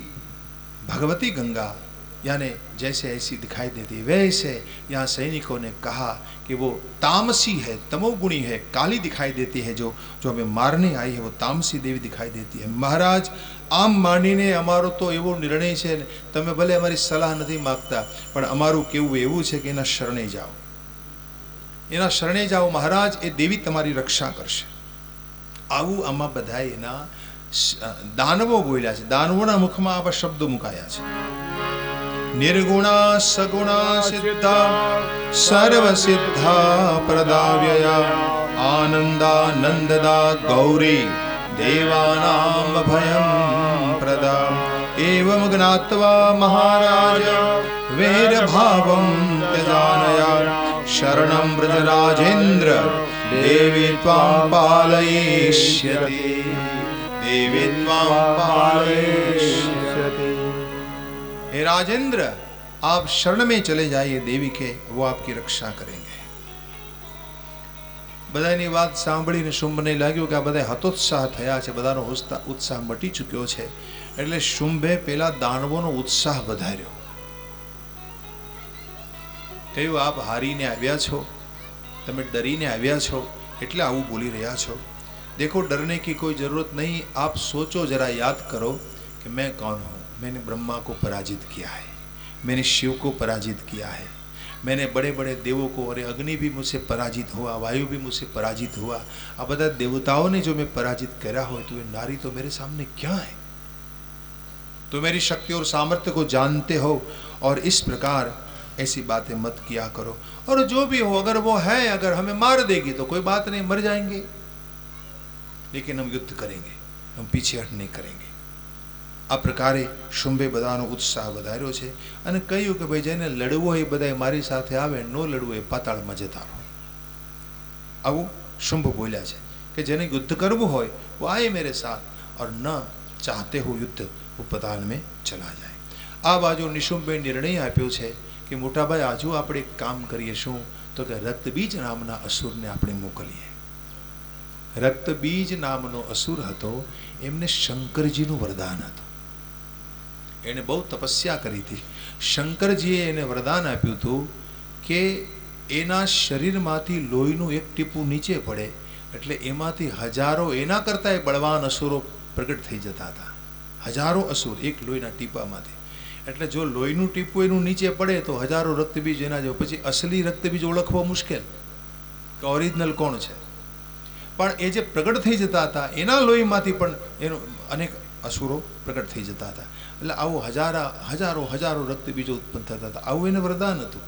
भगवती गंगा यानी जैसे ऐसी दिखाई देती है, वैसे यहाँ सैनिकों ने कहा कि वो तामसी है, तमोगुणी है, काली दिखाई देती है. जो हमें मारने आई है वो तामसी देवी दिखाई देती है. महाराज આમ માનીને અમારો તો એવો નિર્ણય છે ને, તમે ભલે અમારી સલાહ નથી માગતા, પણ અમારું કેવું એવું છે કે એના શરણે જાઓ, એના શરણે જાઓ મહારાજ, એ દેવી તમારી રક્ષા કરશે. આવું આમાં બધા એના દાનવો બોલ્યા છે. દાનવોના મુખમાં આવા શબ્દો મુકાયા છે. નિર્ગુણા સગુણા સિદ્ધા સર્વ સિદ્ધા પ્રદાવ્યયા આનંદાનંદદા ગૌરી देवानां भयं प्रदा. एवं ज्ञात्वा महाराज वैरभावं त्यजानया शरणं व्रजराजेन्द्र देवी त्वां पालयिष्यति, देवी त्वां पालयिष्यति. हे राजेंद्र, आप शरण में चले जाइए देवी के, वो आपकी रक्षा करेंगे. બધાની વાત સાંભળીને શુંભને લાગ્યું કે આ બધા હતોત્સાહ થયા છે, બધાનો ઉત્સાહ મટી ચૂક્યો છે. એટલે શુંભે પેલા દાનવોનો ઉત્સાહ વધાર્યો. કહ્યું, આપ હારીને આવ્યા છો, તમે ડરીને આવ્યા છો, એટલે આવું બોલી રહ્યા છો. देखो, डरने की कोई ज़रूरत नहीं. आप सोचो, ज़रा याद करो कि मैं कौन हूँ. मैंने ब्रह्मा को पराजित किया है, मैंने शिव को पराजित किया है, मैंने बड़े बड़े देवों को, अरे अग्नि भी मुझसे पराजित हुआ, वायु भी मुझसे पराजित हुआ. अब बता देवताओं ने जो मैं पराजित करा हो, तो ये नारी तो मेरे सामने क्या है. तो मेरी शक्ति और सामर्थ्य को जानते हो, और इस प्रकार ऐसी बातें मत किया करो. और जो भी हो, अगर वो है, अगर हमें मार देगी तो कोई बात नहीं, मर जाएंगे, लेकिन हम युद्ध करेंगे, हम पीछे हट नहीं करेंगे. આ પ્રકારે શુંભે બધાનો ઉત્સાહ વધાર્યો છે અને કહ્યું કે ભાઈ જેને લડવું હોય એ બધા મારી સાથે આવે, ન લડવું એ પાતાળમાં જતા રહો. આવું શુંભ બોલ્યા છે કે જેને યુદ્ધ કરવું હોય वो आए मेरे साथ, और न चाहते हो युद्ध वो पताल में चला जाए. આ બાજુ નિશુંભે નિર્ણય આપ્યો છે કે મોટાભાઈ, આજુ આપણે એક કામ કરીએ. શું? તો કે રક્તબીજ નામના અસુરને આપણે મોકલીએ. રક્તબીજ નામનો અસુર હતો, એમને શંકરજીનું વરદાન હતું. એને બહુ તપસ્યા કરી હતી. શંકરજીએ એને વરદાન આપ્યું હતું કે એના શરીરમાંથી લોહીનું એક ટીપું નીચે પડે એટલે એમાંથી હજારો એના કરતાં બળવાન અસુરો પ્રગટ થઈ જતા હતા. હજારો અસુર એક લોહીના ટીપામાંથી. એટલે જો લોહીનું ટીપું એનું નીચે પડે તો હજારો રક્તબીજ એના જેવો. પછી અસલી રક્તબીજ ઓળખવો મુશ્કેલ કે ઓરિજિનલ કોણ છે. પણ એ જે પ્રગટ થઈ જતા હતા એના લોહીમાંથી પણ એનું અનેક અસુરો પ્રગટ થઈ જતા હતા. એટલે આવું હજારો રક્તબીજો ઉત્પન્ન થતા હતા. આવું એને વરદાન હતું.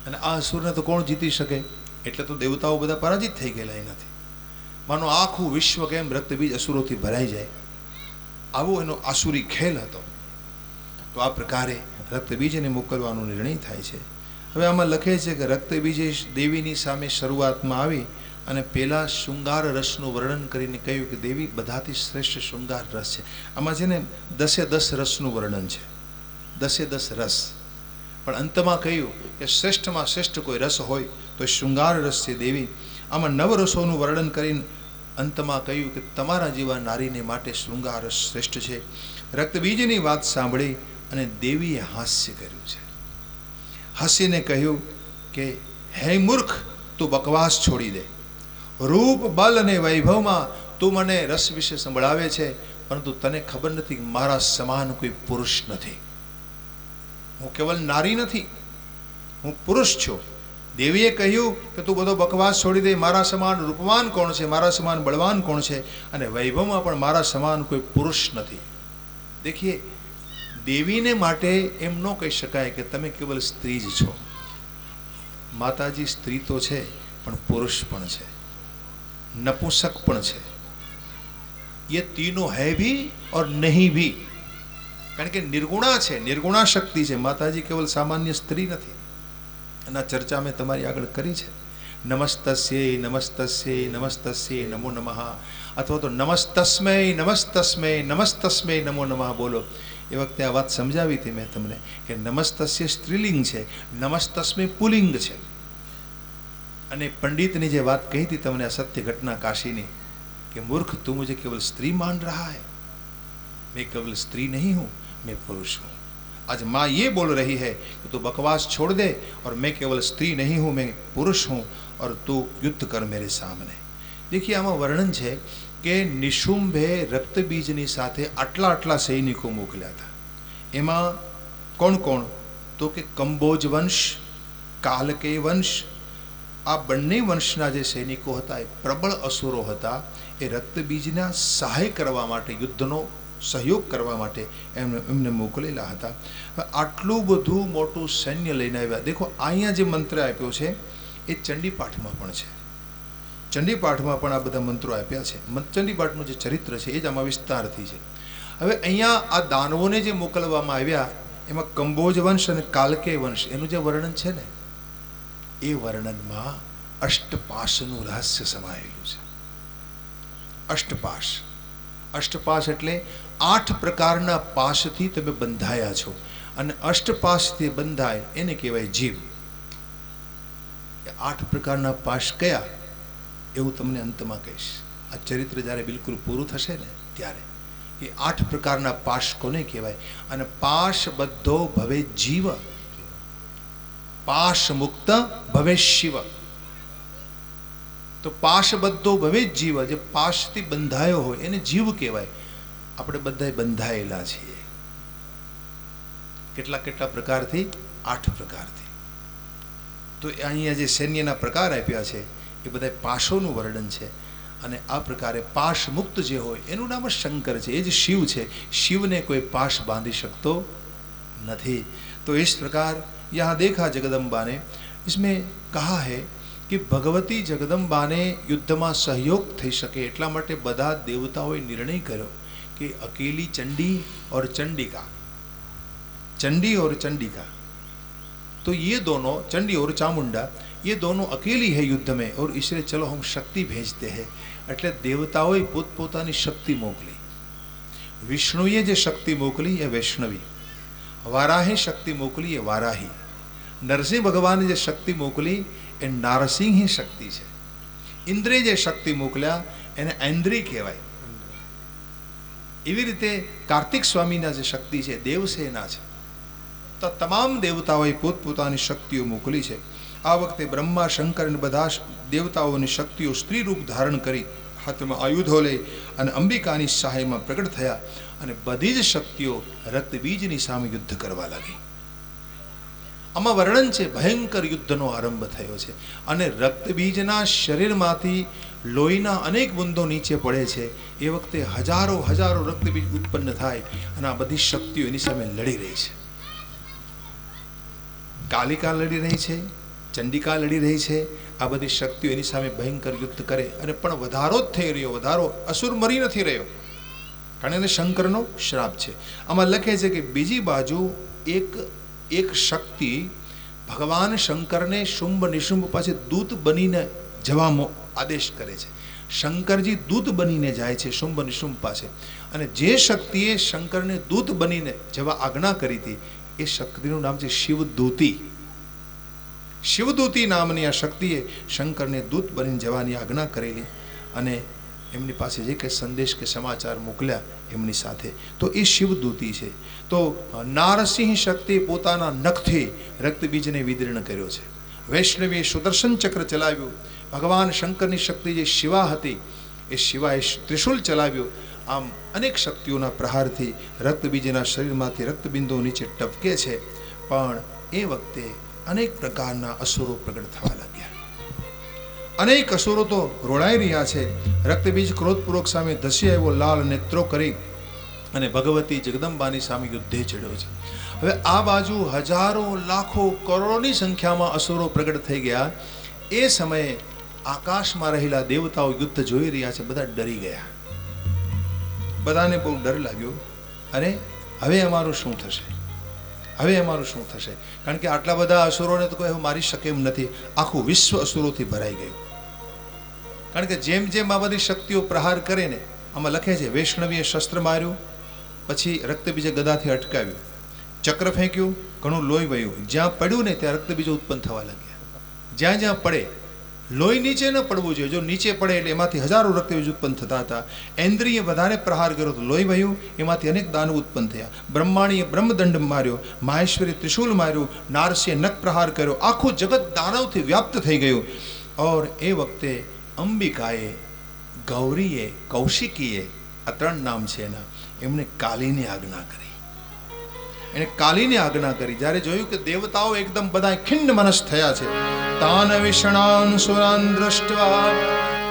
અને આ અસુરને તો કોણ જીતી શકે? એટલે તો દેવતાઓ બધા પરાજિત થઈ ગયેલા એનાથી. માનો આખું વિશ્વ કેમ રક્તબીજ અસુરોથી ભરાઈ જાય, આવો એનો આસુરી ખેલ હતો. તો આ પ્રકારે રક્તબીજને મોકલવાનો નિર્ણય થાય છે. હવે આમાં લખે છે કે રક્તબીજે દેવીની સામે શરૂઆતમાં આવી અને પેલા શૃંગાર રસનું વર્ણન કરીને કહ્યું કે દેવી બધાથી શ્રેષ્ઠ શૃંગાર રસ છે. આમાં છે ને 10 રસનું વર્ણન છે, 10 રસ. પણ અંતમાં કહ્યું કે શ્રેષ્ઠમાં શ્રેષ્ઠ કોઈ રસ હોય તો શૃંગાર રસ છે દેવી. આમાં 9 રસોનું વર્ણન કરીને અંતમાં કહ્યું કે તમારા જેવા નારીને માટે શૃંગાર રસ શ્રેષ્ઠ છે. રક્તબીજની વાત સાંભળી અને દેવીએ હાસ્ય કર્યું છે. હસીને કહ્યું કે હે મૂર્ખ, તું બકવાસ છોડી દે. રૂપ, બલ અને વૈભવમાં તું મને રસ વિશે સંભળાવે છે, પરંતુ તને ખબર નથી કે મારા સમાન કોઈ પુરુષ નથી. હું કેવલ નારી નથી, હું પુરુષ છું. દેવીએ કહ્યું કે તું બધો બકવાસ છોડી દે. મારા સમાન રૂપવાન કોણ છે, મારા સમાન બળવાન કોણ છે, અને વૈભવમાં પણ મારા સમાન કોઈ પુરુષ નથી. દેખીએ, દેવીને માટે એમ ન કહી શકાય કે તમે કેવલ સ્ત્રી જ છો. માતાજી સ્ત્રી તો છે, પણ પુરુષ પણ છે, नपुंसक पण છે. ये तीनों है भी और नहीं भी. કારણ કે નિર્ગુણા છે, નિર્ગુણા શક્તિ છે. માતાજી કેવલ સામાન્ય સ્ત્રી નથી. એના ચર્ચા મેં તમારી આગળ કરી છે. નમસ્તસ્યૈ નમસ્તસ્યૈ નમસ્તસ્યૈ નમો નમઃ, અથવા તો નમસ્તસ્મૈ નમસ્તસ્મૈ નમસ્તસ્મૈ નમો નમઃ બોલો. એ વખતે આ વાત સમજાવી હતી મેં તમને કે નમસ્તસ્ય સ્ત્રીલિંગ છે, નમસ્તસ્મૈ પુલિંગ છે. અને પંડિતની જે વાત કહી थी તમને આ સત્ય ઘટના કાશીની कि मूर्ख तू मुझे केवल स्त्री मान रहा है, मैं केवल स्त्री नहीं हूँ, मैं पुरुष हूँ. आज माँ ये बोल रही है कि तू बकवास छोड़ दे और मैं केवल स्त्री नहीं हूँ, मैं पुरुष हूँ और तू युद्ध कर मेरे सामने. देखिए આમાં વર્ણન છે કે નિશુંભે રક્તબીજની સાથે આટલા સૈનિકો મોકલ્યા હતા. એમાં કોણ કોણ? તો કે કંબોજ વંશ, કાલકેય વંશ, આ બંને વંશના જે સૈનિકો હતા એ પ્રબળ અસુરો હતા. એ રક્તબીજના સહાય કરવા માટે, યુદ્ધનો સહયોગ કરવા માટે એમને મોકલેલા હતા. આટલું બધું મોટું સૈન્ય લઈને આવ્યા. દેખો, અહીંયા જે મંત્ર આપ્યો છે એ ચંડીપાઠમાં પણ છે. ચંડીપાઠમાં પણ આ બધા મંત્રો આપ્યા છે. ચંડીપાઠનું જે ચરિત્ર છે એ જ આમાં વિસ્તારથી છે. હવે અહીંયા આ દાનવોને જે મોકલવામાં આવ્યા એમાં કંબોજ વંશ અને કાલકેય વંશ એનું જે વર્ણન છે ને, એ વર્ણનમાં અષ્ટપાશનું રહસ્ય સમાયેલું છે. અષ્ટપાશ, અષ્ટપાશ એટલે 8 પ્રકારના પાશથી તમે બંધાયા છો. અને અષ્ટપાશથી બંધાય એને કહેવાય જીવ. 8 પ્રકારના પાશ કયા? એવું તમને અંતમાં કહીશ. આ ચરિત્ર જ્યારે બિલકુલ પૂરું થશે ને ત્યારે એ 8 પ્રકારના પાશ કોને કહેવાય. અને પાશ બધો ભવે જીવ, પાશ મુક્ત ભવે શિવ. તો પાશ બધો ભવે જીવ, જે પાશથી બંધાયો હોય એને જીવ કહેવાય. આપણે બધા બંધાયેલા છીએ. કેટલા કેટલા પ્રકારથી? 8 પ્રકારથી. તો અહીંયા જે સૈન્યના પ્રકાર આપ્યા છે એ બધા પાશોનું વર્ણન છે. અને આ પ્રકારે પાશ મુક્ત જે હોય એનું નામ જ શંકર છે, એ જ શિવ છે. શિવને કોઈ પાશ બાંધી શકતો નથી. तो इस प्रकार यहाँ देखा जगदम्बा ने, इसमें कहा है कि भगवती जगदम्बा ने युद्ध में सहयोग થઈ શકે એટલા માટે બધા દેવતાઓએ નિર્ણય કર્યો कि अकेली चंडी और चंडिका, चंडी और चंडिका, तो ये दोनों, चंडी और चामुंडा, ये दोनों अकेली है युद्ध में, और इसलिए चलो हम शक्ति भेजते हैं. એટલે દેવતાઓએ પોતપોતાની શક્તિ મોકલી. વિષ્ણુએ જે શક્તિ મોકલી એ વૈષ્ણવી, વારાહે શક્તિ મોકલી એ વારાહી, નરસિંહ ભગવાને જે શક્તિ મોકલી એ નારસિંહી શક્તિ છે. ઇન્દ્રે જે શક્તિ મોકલ્યા એને ઐન્દ્રી કહેવાય. એવી રીતે કાર્તિક સ્વામીના જે શક્તિ છે દેવસેના છે. તો તમામ દેવતાઓએ પોતપોતાની શક્તિઓ મોકલી છે. આ વખતે બ્રહ્મા, શંકર અને બધા દેવતાઓની શક્તિઓ સ્ત્રી રૂપ ધારણ કરી હાથમાં આયુધો લઈ અને અંબિકાની સહાયમાં પ્રગટ થયા અને બધી જ શક્તિઓ રક્તબીજની સામે યુદ્ધ કરવા લાગી. આમાં વર્ણન છે ભયંકર યુદ્ધનો આરંભ થયો છે અને રક્તબીજના શરીરમાંથી લોહીના અનેક બુંદો નીચે પડે છે. એ વખતે હજારો હજારો રક્તબીજ ઉત્પન્ન થાય અને આ બધી શક્તિઓ એની સામે લડી રહી છે. કાલિકા લડી રહી છે, ચંડિકા લડી રહી છે. આ બધી શક્તિઓ એની સામે ભયંકર યુદ્ધ કરે અને પણ વધારો જ થઈ રહ્યો, વધારો. અસુર મરી નથી રહ્યો, કારણ એને શંકરનો શ્રાપ છે. આમાં લખે છે કે બીજી બાજુ એક શક્તિ ભગવાન શંકરને શુંભ નિશુંભ પાસે દૂત બનીને જવાનો આદેશ કરે છે. શંકરજી દૂત બનીને જાય છે શુંભ નિશુંભ પાસે, અને જે શક્તિએ શંકરને દૂત બનીને જવા આજ્ઞા કરી હતી એ શક્તિનું નામ છે શિવદૂતી. શિવદૂતી નામની આ શક્તિએ શંકરને દૂત બનીને જવાની આજ્ઞા કરેલી અને એમની પાસે જે કંઈ સંદેશ કે સમાચાર મોકલ્યા એમની સાથે, તો એ શિવદૂતી છે. તો નારસિંહ શક્તિ પોતાના નખથી રક્તબીજને વિદીર્ણ કર્યો છે. વૈષ્ણવીએ સુદર્શન ચક્ર ચલાવ્યું. ભગવાન શંકરની શક્તિ જે શિવા હતી એ શિવાએ ત્રિશુલ ચલાવ્યું. આમ અનેક શક્તિઓના પ્રહારથી રક્તબીજના શરીરમાંથી રક્તબિંદુઓ નીચે ટપકે છે. પણ એ વખતે અનેક પ્રકારના અસુરો પ્રગટ થવા લાગ્યા. અનેક અસુરો તો રોડાઈ રહ્યા છે. રક્તબીજ ક્રોધપૂર્વક સામે ધસી આવ્યો, લાલ નેત્રો કરી અને ભગવતી જગદંબાની સામે યુદ્ધે ચડ્યો છે. હવે આ બાજુ હજારો લાખો કરોડોની સંખ્યામાં અસુરો પ્રગટ થઈ ગયા. એ સમયે આકાશમાં રહેલા દેવતાઓ યુદ્ધ જોઈ રહ્યા છે. બધા ડરી ગયા, બધાને બહુ ડર લાગ્યો. અને હવે અમારું શું થશે, હવે અમારું શું થશે? કારણ કે આટલા બધા અસુરોને તો કોઈ મારી શકે એમ નથી. આખું વિશ્વ અસુરોથી ભરાઈ ગયું. કારણ કે જેમ જેમ આ બધી શક્તિઓ પ્રહાર કરે ને, આમાં લખે છે વૈષ્ણવીએ શસ્ત્ર માર્યું, પછી રક્તબીજે ગદાથી અટકાવ્યું, ચક્ર ફેંક્યું, ઘણું લોહી વહ્યું. જ્યાં પડ્યું ને ત્યાં રક્તબીજો ઉત્પન્ન થવા લાગ્યા. જ્યાં જ્યાં પડે, લોહી નીચે ન પડવું જોઈએ, જો નીચે પડે એટલે એમાંથી હજારો રક્તબીજ ઉત્પન્ન થતા હતા. ઐન્દ્રિએ વધારે પ્રહાર કર્યો તો લોહી વહ્યું, એમાંથી અનેક દાનવ ઉત્પન્ન થયા. બ્રહ્માણીએ બ્રહ્મદંડ માર્યો, માહેશ્વરી ત્રિશુલ માર્યું, નારસીએ નખ પ્રહાર કર્યો. આખું જગત દાનવથી વ્યાપ્ત થઈ ગયું. ઓર એ વખતે અંબિકાએ, ગૌરીએ, કૌશિકીએ, આ 3 નામ છે એના, એમણે કાલીની આજ્ઞા કરી. એને કાલીની આજ્ઞા કરી. જ્યારે જોયું કે દેવતાઓ એકદમ બધા ખિન્ન મનસ થયા છે, તાન વિષણાન સુરાન દ્રષ્ટવા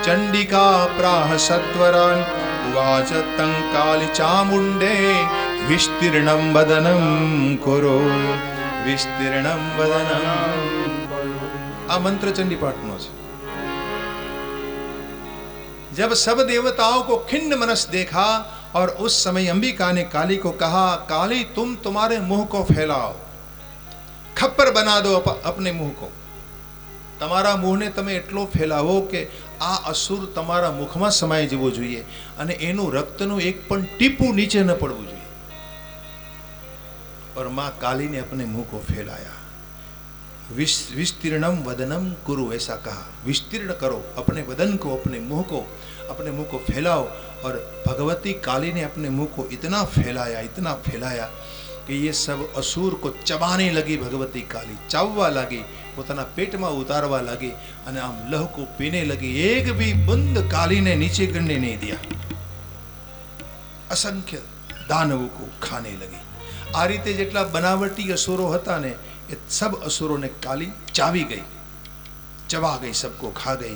ચંડિકા પ્રાહ સત્વરાન ઉવાચ તં કાલી ચામુંડે વિસ્તીર્ણમ વદનમ કુરુ, વિસ્તીર્ણમ વદનમ. આ મંત્ર ચંડી પાઠનો છે. जब सब देवताओं को खिन्न मनस देखा और उस समय अंबिका ने काली को कहा, काली तुम तुम्हारे मुंह को फैलाओ, खप्पर बना दो अपने मुंह को. તમારા મુંહને તમે એટલો ફેલાવો કે આ અસુર તમારા મુખમાં સમાઈ જવો જોઈએ અને એનું રક્તનું એક પણ ટીપું નીચે ન પડવું જોઈએ. और माँ काली ने अपने मुंह को फैलाया. विस्तीर्णम वदनम कुरु, ऐसा कहा। विस्तीर्ण करो अपने वदन को, अपने मुंह को फैलाओ। और भगवती काली ने अपने मुंह को इतना फैलाया कि ये सब असुर को चबाने लगी। भगवती काली चाववा लगी, પોતાના પેટમાં ઉતારવા लगी અને આમ લહ को पीने लगी। एक भी बूंद काली ने नीचे गिरने नहीं दिया। असंख्य दानवों को खाने लगी। आ रीते जेटला बनावटी असुरो हता ने એ सब असुरों ने काली चावी गई, चबा गई, सबको खा गई।